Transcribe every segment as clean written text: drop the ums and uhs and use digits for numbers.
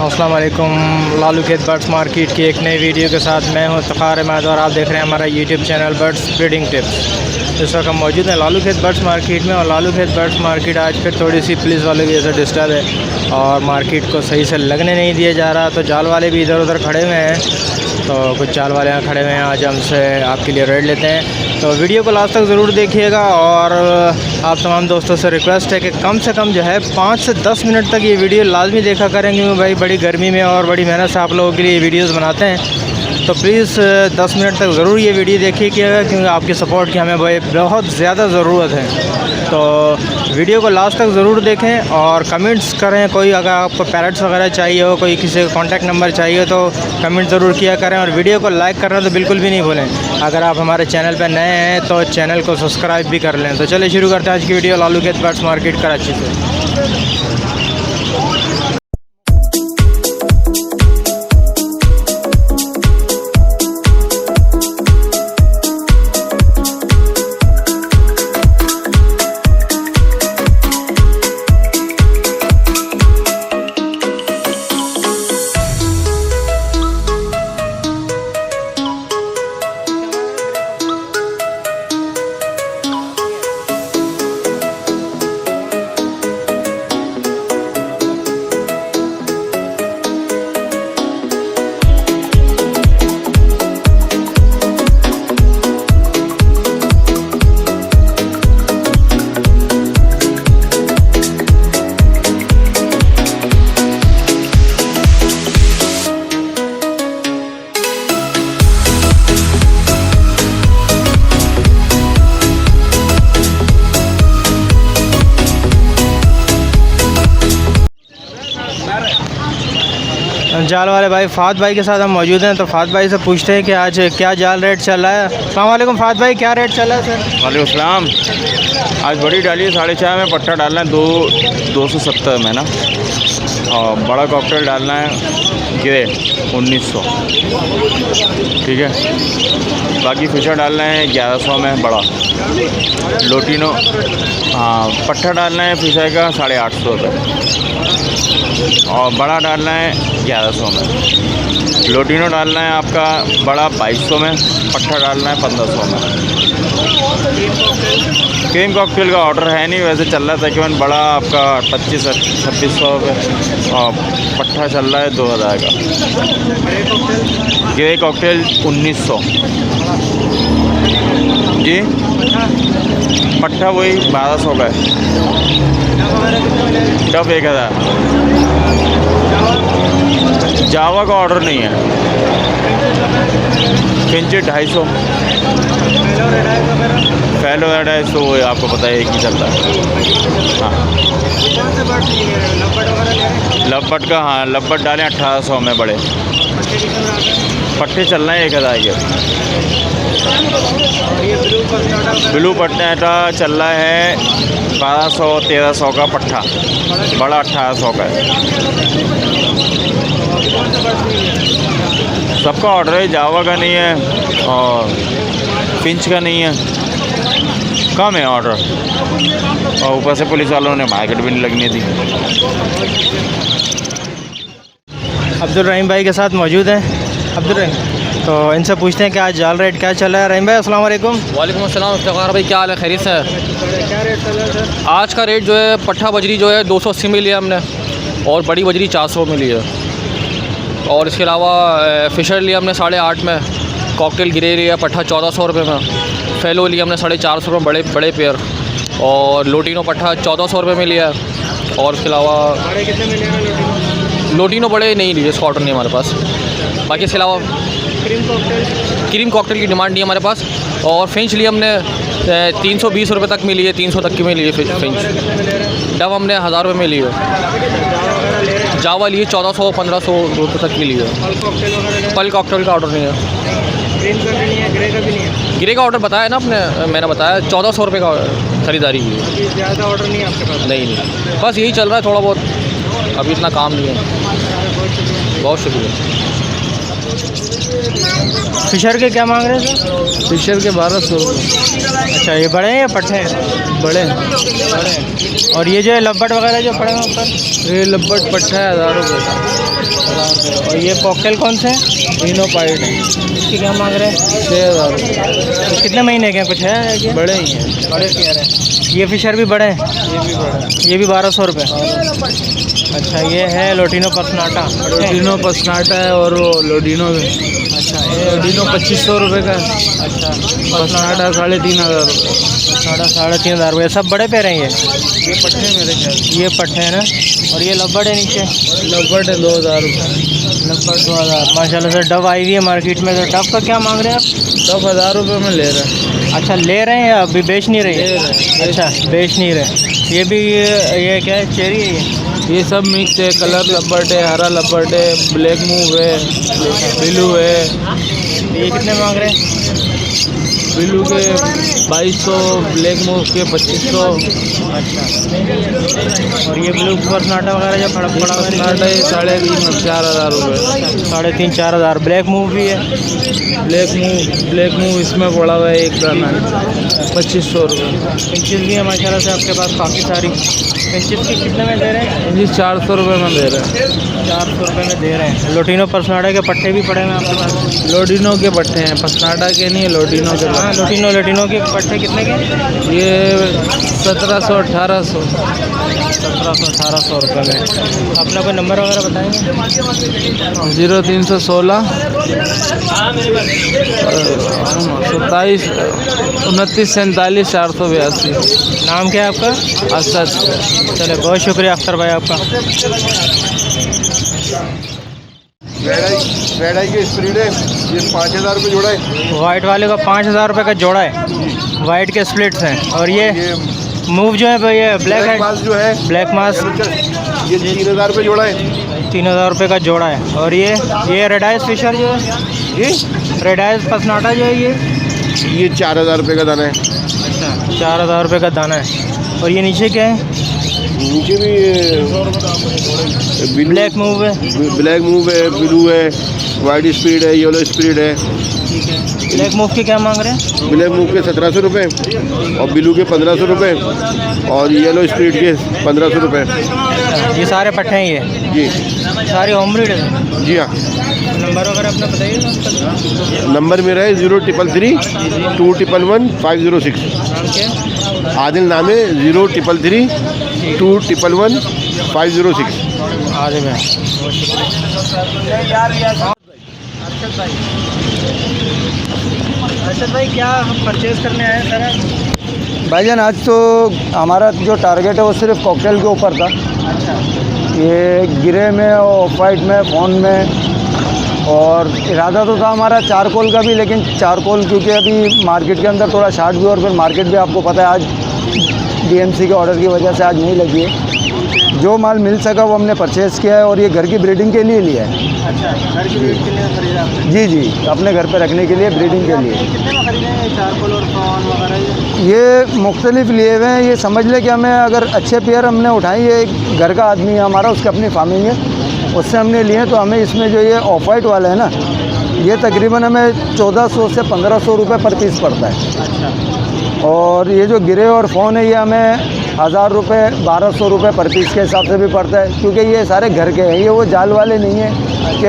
अस्सलाम वालेकुम। लालू खेत बर्ड्स मार्केट की एक नई वीडियो के साथ मैं हूं इफ्तिखार अहमद और आप देख रहे हैं हमारा YouTube channel birds breeding tips. इस वक्त हम मौजूद हैं लालू खेत बर्ड्स मार्केट में और लालू खेत बर्ड्स मार्केट आज फिर थोड़ी सी पुलिस वालों की वजह से डिस्टर्ब है और मार्केट को सही से लगने नहीं दिया जा रहा। तो जाल वाले भी इधर उधर खड़े हुए हैं, तो कुछ जाल वाले यहाँ खड़े हुए हैं। आज हमसे आपके लिए रेड लेते हैं, तो वीडियो को लास्ट तक ज़रूर देखिएगा। और आप तमाम दोस्तों से रिक्वेस्ट है कि कम से कम जो है 5 से 10 मिनट तक ये वीडियो लाजमी देखा करें, क्योंकि भाई बड़ी गर्मी में और बड़ी मेहनत से आप लोगों के लिए वीडियोस बनाते हैं। तो प्लीज़ 10 मिनट तक ज़रूर ये वीडियो देखिएगा, क्योंकि आपकी सपोर्ट की हमें भाई बहुत ज़्यादा ज़रूरत है। तो वीडियो को लास्ट तक ज़रूर देखें और कमेंट्स करें। कोई अगर आपको पैरट्स वगैरह चाहिए हो, कोई किसी का कॉन्टैक्ट नंबर चाहिए तो कमेंट ज़रूर किया करें। और वीडियो को लाइक करना तो बिल्कुल भी नहीं भूलें। अगर आप हमारे चैनल पर नए हैं तो चैनल को सब्सक्राइब भी कर लें। तो चलिए शुरू करते हैं आज की वीडियो लालू खेत बर्ड्स मार्केट कराची से। जाल वाले भाई फात भाई के साथ हम मौजूद हैं, तो फात भाई से पूछते हैं कि आज क्या जाल रेट चल रहा है। अस्सलाम वालेकुम फात भाई, क्या रेट चल रहा है सर? वालेकुम सलाम। आज बड़ी डाली है 4.5 में, पट्टा डालना है 270 में ना, और बड़ा कॉकटेल डालना है गिरे 1900, ठीक है। बाकी फिशर डालना है 1100 में बड़ा। लोटिनो हाँ पट्टा डालना है फिशर का 850 रुपये, और बड़ा डालना है 1100 में। लोटिनो डालना है आपका बड़ा 2200 में, पट्टा डालना है 1500 में। क्रीम कॉकटेल का ऑर्डर है नहीं, वैसे चल रहा था तकरीबन बड़ा आपका 2500-2600 रुपये और पट्टा चल रहा है 2000 का। ग्रे कॉकटेल 1900 जी, पट्टा वही 1200 का है। डब 1000। जावा का ऑर्डर नहीं है। फिंच 250, फैलो 250, वो आपको पता है एक ही चलता है। हाँ लपट का, हाँ लपट डालें 1800 में बड़े। पट्टे चलना है 1000 के। ब्लू पट्टा चल रहा है 1200-1300 का पट्टा, बड़ा 1800 का है। सबका ऑर्डर है, जावा का नहीं है और फिंच का नहीं है, कम है ऑर्डर। और ऊपर से पुलिस वालों ने मार्केट भी नहीं लगने दी। अब्दुल रहीम भाई के साथ मौजूद हैं। अब्दुल रहीम, तो इनसे पूछते हैं कि आज जाल रेट क्या चल रहा है। रहीम भाई अस्सलाम वालेकुम। वालेकुम अस्सलाम इफ्तिखार भाई, क्या हाल है? खैरियत से है? क्या रेट चल रहा है सर? आज का रेट जो है पट्ठा बजरी जो है 280 में लिया हमने, और बड़ी बजरी 400 में लिया। और इसके अलावा फिशर लिया हमने 850 में, कॉकटेल गिरे लिया पट्ठा 1400 रुपये में, फेलो लिया हमने 450 रुपये बड़े बड़े पेयर, और लोटिनो पट्ठा 1400 रुपये में लिया। और इसके अलावा लोटिनो बड़े नहीं लिए, इसका ऑर्डर नहीं हमारे पास। बाकी इसके अलावा क्रीम कॉकटेल की डिमांड नहीं है हमारे पास। और फिंच लिए हमने 320 रुपये तक में लिए, 300 तक की में लिए फिंच। डब हमने 1000 रुपये में लिए। जावा लिए 1400-1500 रुपये तक की लिए। पल कॉकटेल का ऑर्डर नहीं है। गिरे का ऑर्डर बताया ना आपने, मैंने बताया 1400 रुपये का ख़रीदारी की है। ज़्यादा ऑर्डर नहीं आपके पास? नहीं, बस यही चल रहा है थोड़ा बहुत, अभी इतना काम नहीं है। बहुत शुक्रिया। फिशर के क्या मांग रहे हैं सर? फिशर के 1200 रुपये। अच्छा, ये बड़े हैं या पट्टे हैं? बड़े बड़े हैं। और ये जो है लब्बट वगैरह जो पड़े हैं ऊपर, ये लब्बट पट्टा है 1000 रुपये का। और ये कॉकटेल कौन से हैं? तीनों पाइट हैं, इसकी क्या मांग रहे हैं? 6000 रुपये। तो कितने महीने के हैं, कुछ है आइडिया? बड़े ही हैं, बड़े कह रहे हैं। ये फिशर भी बड़े हैं, ये भी बड़ा है। ये भी 1200 रुपये। अच्छा, ये है लोटिनो पसनाटा। लोडिनो पसनाटा है और वो लोडिनो भी। अच्छा, ये लोडिनो 2500 रुपये का है। अच्छा, पसनाटा 3500 रुपये। साढ़े 3,500 रुपये। सब बड़े पैर हैं ये? ये पट्टे मेरे ख्याल से। ये पट्टे हैं ना। और ये लब्बड़ है नीचे? लब्बट है 2000 रुपये। लब्बड़ 2000। माशाल्लाह से डब आई हुई है मार्केट में। तो डब का क्या मांग रहे हैं आप? तब 1000 रुपये में ले रहे हैं। अच्छा, ले रहे हैं या अभी बेच नहीं रहे? ले रहे हैं। अच्छा, बेच नहीं रहे। ये भी ये क्या है, चेरी है ये सब मिक्स है, कलर लब्बट है, हरा लब्बट है, ब्लैक मूव है, ब्लू है। ये कितने मांग रहे हैं? ब्लू के 2200, ब्लैक मूव के 2500। अच्छा, और ये ब्लू पसनाटा वगैरह जो पड़ा हुआ है? पसनाटा है 3,500-4,000 रुपये। 3,500-4,000। ब्लैक मूव भी है? ब्लैक मूव इसमें पड़ा हुआ है एक दाना 2500 रुपये। पिंचेस भी है माशाल्लाह से आपके पास काफ़ी सारी। पिंचेस की कितने में दे रहे हैं? जी 400 रुपये में दे रहे हैं। 400 रुपये में दे रहे हैं। लोटिनो पसनाटा के पट्टे भी पड़े हैं आपके पास? लोडिनो के पट्टे हैं, पसनाटा के नहीं है, लोडिनो के। हाँ, लोटिनो के पट्टे कितने के? ये 1700-1800। 1700-1800 रुपये में। अपना कोई नंबर वगैरह बताएंगे? 0316 27 29 47 482। नाम क्या है आपका? असद। चले, बहुत शुक्रिया अख्तर भाई आपका। रेड आई की स्प्रीड है, ये 5000 रुपये जोड़ा है। वाइट वाले का 5000 रुपये का जोड़ा है। वाइट के स्प्लिट्स हैं। और ये मूव जो है भाई, ये ब्लैक है, मास जो है ब्लैक मास, ये 3000 रुपये जोड़ा है। 3000 रुपये का जोड़ा है। और ये रेड आइस फिशर जो है, ये रेड आइस पसनाटा जो है, ये 4000 रुपये का दाना है। अच्छा, 4000 रुपये का दाना है। और ये नीचे क्या है? नीचे भी ब्लैक मूव है। ब्लैक मूव है, ब्लू है, वाइट स्प्रीड है, येलो स्प्रीड है। ठीक है। ब्लैक मूव के क्या मांग रहे हैं? ब्लैक मूव के 1700 रुपये और ब्लू के 1500 रुपये और येलो स्प्रीड के 1500 रुपये। अच्छा, ये सारे पट्टे हैं ये? जी सारी होम ब्रीड है? जी हाँ। नंबर वगैरह अपना बताइए। नंबर मेरा है 0333 211 506। नाम क्या है? आदिल नाम है। 0333 211 506। आधे में। अर्शद भाई, क्या हम परचेज़ करने आए हैं सर? भाईजान आज तो हमारा जो टारगेट है वो सिर्फ कॉकटेल के ऊपर था। अच्छा, ये गिरे में, ऑफ वाइट में, फ़ोन में। और इरादा तो था हमारा चारकोल का भी, लेकिन चारकोल क्योंकि अभी मार्केट के अंदर थोड़ा शार्ट भी, और फिर मार्केट भी आपको पता है आज डीएमसी के ऑर्डर की वजह से आज नहीं लगी है। जो माल मिल सका वो हमने परचेज़ किया है और ये घर की ब्रीडिंग के लिए लिया है। अच्छा, घर की ब्रीड के लिए खरीदा आपने? जी जी, अपने घर पे रखने के लिए, ब्रीडिंग के लिए। कितने में खरीदे हैं चारकोल और प्रॉन वगैरह? ये मुख्तलिफ लिए हुए हैं। ये समझ लें कि हमें अगर अच्छे पेयर हमने उठाए, ये एक घर का आदमी है हमारा, उसकी अपनी फार्मिंग है, उससे हमने लिए। तो हमें इसमें जो ये ऑफ वाइट वाला है ना, ये तकरीबन हमें 1400 से 1500 रुपये पर पीस पड़ता है। अच्छा, और ये जो गिरे और फ़ोन है, ये हमें 1000 रुपये 1200 रुपये पर पीस के हिसाब से भी पड़ता है, क्योंकि ये सारे घर के हैं। ये वो जाल वाले नहीं हैं कि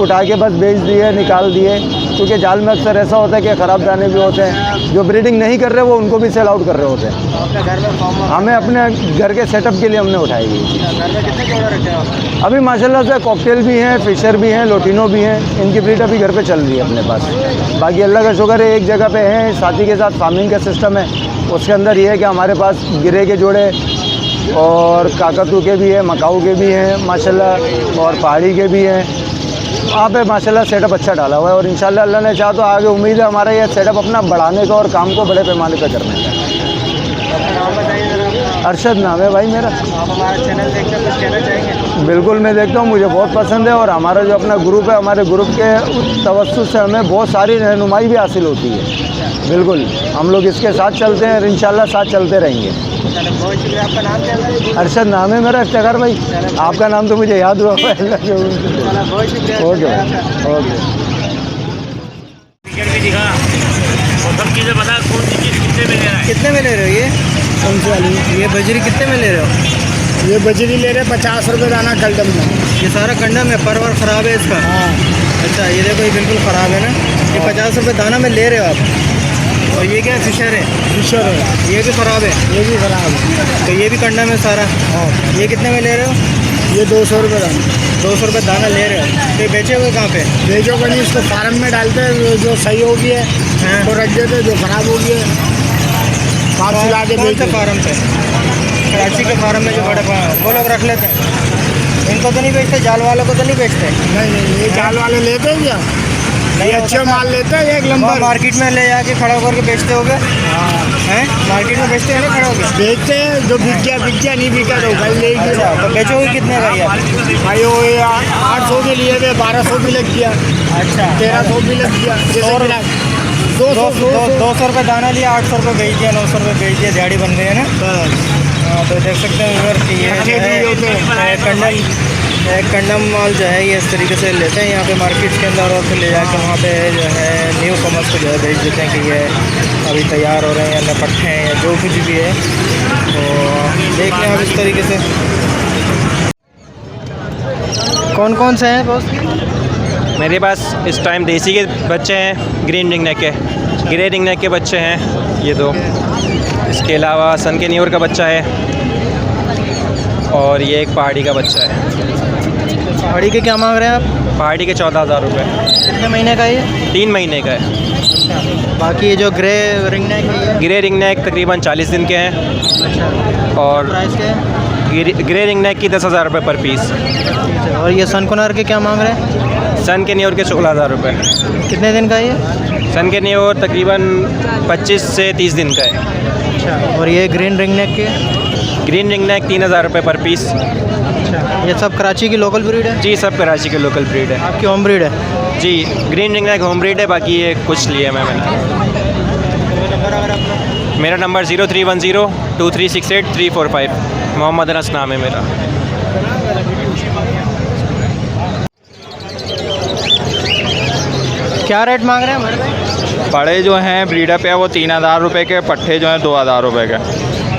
उठा के बस बेच दिए, निकाल दिए, क्योंकि जाल में अक्सर ऐसा होता है कि ख़राब दाने भी होते हैं। जो ब्रीडिंग नहीं कर रहे वो उनको भी सेल आउट कर रहे होते हैं। अपने घर में फॉर्म? हमें अपने घर के सेटअप के लिए हमने उठाई हुई। घर में कितने जोड़े रखे हैं आपने? अभी माशाल्लाह से कॉकटेल भी हैं, फिशर भी हैं, लोटिनो भी हैं। इनकी ब्रीड अभी घर पे चल रही है अपने पास। बाकी अल्लाह का शुक्र है एक जगह पे हैं, साथी के साथ फार्मिंग का सिस्टम है। उसके अंदर ये है कि हमारे पास गिरे के जोड़े और काकतू के भी हैं, मकाऊ के भी हैं माशाल्लाह, और पहाड़ी के भी हैं। वहाँ पे माशाल्लाह सेटअप अच्छा डाला हुआ है और इंशाल्लाह अल्लाह ने चाहा तो आगे उम्मीद है हमारा ये सेटअप अपना बढ़ाने का और काम को बड़े पैमाने पर करने का। अपना नाम बताइए ज़रा। अरशद नाम है भाई मेरा। आप हमारा चैनल देखकर कुछ कहना चाहेंगे? बिल्कुल मैं देखता हूँ, मुझे बहुत पसंद है। और हमारा जो अपना ग्रुप है, हमारे ग्रुप के तवज्जुह से हमें बहुत सारी रहनुमाई भी हासिल होती है। बिल्कुल, हम लोग इसके साथ चलते हैं और इंशाल्लाह साथ चलते रहेंगे। बहुत शुक्रिया। आपका नाम क्या है? अरशद नाम है मेरा, इफ्तिखार भाई। आपका नाम तो मुझे याद हुआ। बहुत शुक्रिया। Okay okay. टिकट भी दिखा। सब चीज़ें बता कौन सी चीज़ कितने में ले रहा है। कितने में ले रहे हो ये? कौन सी वाली? ये बजरी कितने में ले रहे हो? ये बजरी ले रहे 50 रुपये दाना कलडम में। ये सारा कंडम है, परवर ख़राब है इसका। हाँ अच्छा, ये देखो, ये बिल्कुल ख़राब है ना। ये 50 रुपये दाना में ले रहे हो आप। और ये क्या है? फिशर है। फिशर है, ये भी ख़राब है। ये भी खराब है। तो ये भी कंडम है सारा। हाँ ये कितने में ले रहे हो? ये 200 रुपये दाना। 200 रुपये दाना ले रहे हो। तो ये बेचे हुए कहाँ पे? बेचो को नहीं, इसको फार्म में डालते हैं, जो सही होगी है हाँ। तो रख देते हैं, जो खराब होगी है वापस ला के कौन से बेचते हैं। फार्म पे? कराची के फार्म में जो बड़े फार्म, वो लोग रख लेते हैं। इनको तो नहीं बेचते, जाल वालों को तो नहीं बेचते? नहीं, ये जाल वाले लेते हैं क्या? ये अच्छे माल लेते हैं, एक वहाँ नंबर मार्केट में ले जाके खड़ा होकर के बेचते होगे? हैं? मार्केट में बेचते हैं ना खड़ा होकर? बेचते हैं, जो बिक गया नहीं बिका तो भाई ले अच्छा, तो बेचोगे कितने का ये आप? भाई वो 800 के लिए थे, 1200 भी लग गया, अच्छा, 1300 भी लग गया। जैसे और मिला 200 रुपये दाना लिया, 800 रुपये बेच दिया, 900 रुपये बेच दिया, दिहाड़ी बन गई है ना। हाँ, तो देख सकते हैं व्यूअर कि ये जो है कंडम माल जो है ये इस तरीके से लेते हैं यहाँ पे मार्केट के अंदर, और फिर ले जाकर वहाँ पे जो है न्यू कॉमर्स को जो है भेज देते हैं कि ये अभी तैयार हो रहे हैं या निपट्टे हैं या जो कुछ भी है। तो देख लें अब इस तरीके से कौन कौन से हैं बॉस? मेरे पास इस टाइम देसी के बच्चे हैं, ग्रीन रिंग नेक के, ग्रे रिंग नेक के बच्चे हैं ये दो। इसके अलावा सन के न्यूर का बच्चा है, और ये एक पहाड़ी का बच्चा है। पहाड़ी के क्या मांग रहे हैं आप? पहाड़ी के 14,000 रुपये। कितने महीने का है ये? 3 महीने का है। बाकी ये जो ग्रे रिंग नेक है ये? ग्रे रिंग नेक तकरीबन 40 दिन के हैं, अच्छा, और प्राइस क्या है? ग्रे रिंग नेक की 10,000 रुपये पर पीस। और ये सनकुनार के क्या मांग रहे हैं? सन के न्यूर के 16,000 रुपये। कितने दिन का है ये? सन के न्यूर तकरीबन 25 से 30 दिन का है। अच्छा, और ये ग्रीन रिंग नेक के? ग्रीन रिंग नेक 3,000 रुपये पर पीस। अच्छा, ये सब कराची की लोकल ब्रीड है? जी, सब कराची के लोकल ब्रीड है। आपकी होम ब्रीड है? जी, green ring neck home breed है, बाकी ये कुछ लिए मैंने। मेरा नंबर 0310 2368 345। मोहम्मद अनस नाम है मेरा। क्या रेट मांग रहे हैं हमारे भाई? बड़े जो हैं ब्रीडअप है वो 3,000 रुपये के, पट्ठे जो हैं 2,000 रुपये के।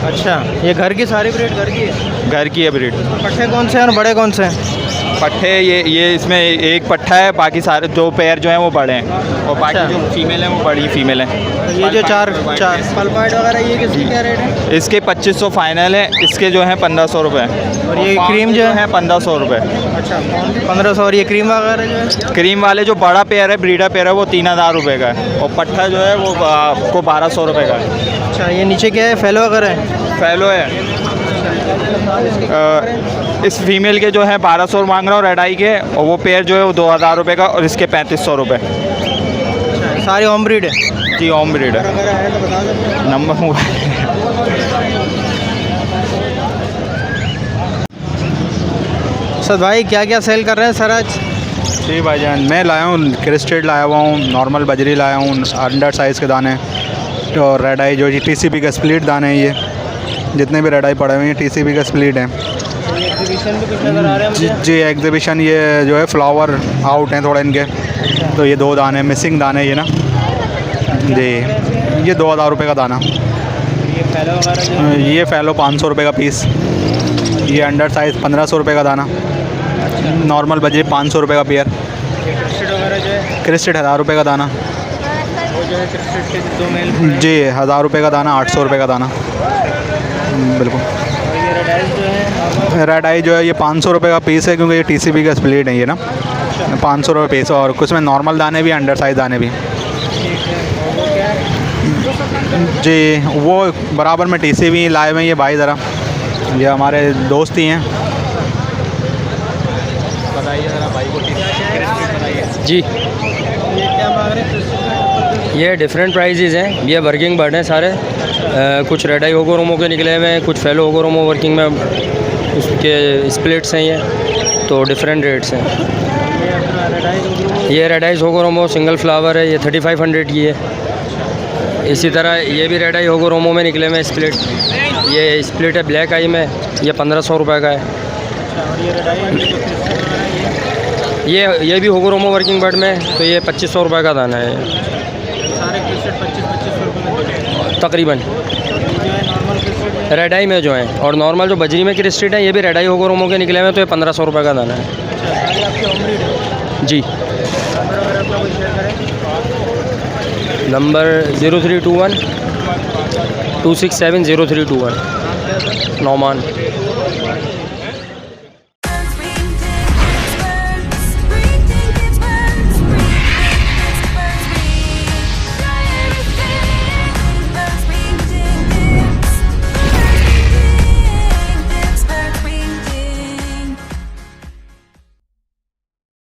अच्छा, ये घर की सारी ब्रीड घर की है? घर की है ब्रीड। पट्ठे कौन से हैं और बड़े कौन से हैं? पट्ठे ये इसमें एक पट्ठा है, बाकी सारे 2 पैर जो हैं वो बड़े हैं, और बाकी अच्छा। जो फीमेल हैं वो बड़ी फीमेल हैं। तो ये जो चार पलपाइड वगैरह ये किसकी क्या रेट है? इसके 2500 फाइनल है, इसके जो हैं 1500 रुपये। और ये क्रीम जो है? 1500 रुपये। अच्छा, 1500। और ये क्रीम वगैरह जो है? क्रीम वाले जो बड़ा पेयर है, ब्रीडर पेयर है, वो 3,000 रुपये का है, और पट्ठा जो है वो आपको 1200 रुपये का है। अच्छा, ये नीचे क्या है? फैलो वगैरह है? फैलो है। इस फीमेल के जो है 1200 मांग रहा हूँ रेड आई के, और वो पेयर जो है वो 2,000 रुपये का, और इसके 3500 रुपये। सारी होम ब्रीड है? जी, होम ब्रीड है। अगर है तो बता दो। नंबर मोबाइल सर भाई क्या क्या सेल कर रहे हैं सर आज? जी भाईजान, मैं लाया हूँ क्रिस्टेड लाया हुआ हूँ, नॉर्मल बजरी लाया हूँ, अंडर साइज़ के दाने, और रेड आई जो ये टीसीबी का स्प्लिट दाने हैं, ये जितने भी रेड आई पड़े हुए हैं टीसीबी का स्प्लिट है। एग्जीबिशन भी कुछ नज़र आ रहे हैं जी मुझे? जी, एग्जीबिशन ये जो है फ्लावर आउट हैं थोड़े इनके, तो ये 2 दाने मिसिंग दाने ये ना जी, ये 2,000 रुपये का दाना। ये फैलो वगैरह जो है? ये फैलो 500 रुपये का पीस। ये अंडर साइज़ 1500 रुपये का दाना। नॉर्मल बजरी 500 रुपये का पेयर। ये क्रिस्टेड वगैरह जो है? क्रिस्टेड 1000 रुपये का दाना। वो जो है क्रिस्टेड के 2 मेल? जी, 1000 रुपये का दाना, 800 रुपये का दाना। बिल्कुल। और ये रेड आइज जो है? रेड आई जो है ये 500 रुपये का पीस है, क्योंकि ये टीसीबी का स्प्लिट है ये ना। 500 रुपये पीस, और कुछ में नॉर्मल दाने भी, अंडर साइज़ दाने भी। ठीक है, और वो क्या है? जी, वो बराबर में टीसीबी लाए हुए हैं ये भाई, ज़रा ये हमारे दोस्त ही हैं। बताइए ज़रा भाई को बताइए। जी, ये क्या मांग रहे हैं? ये डिफरेंट प्राइजेज़ हैं। ये वर्किंग बर्ड हैं सारे। कुछ रेड आई होगोरोमो के निकले हुए हैं, कुछ फेलो होगोरोमो वर्किंग में उसके स्प्लिट्स हैं, ये तो डिफरेंट रेट्स हैं। ये अपना रेड आइज? ये रेड आइज होगोरोमो सिंगल फ्लावर है, ये 3500 की है। इसी तरह ये भी रेड आई होगोरोमो में निकले हुए स्प्लिट। ये स्प्लिट है ब्लैक आई में, ये 1500 रुपये का है। अच्छा, और ये रेड आइज? ये भी होगोरोमो वर्किंग बर्ड में, तो ये 2500 रुपये का दाना है। सारे क्रिस्टेड 25-25 तकरीबन रेड आई में जो है, और नॉर्मल जो बजरी में क्रिस्टेड है ये भी रेड आई होकर रोमो के निकले हुए हैं, तो ये 1500 रुपये का दाना है जी। नंबर 0321 267 0321 नौमान।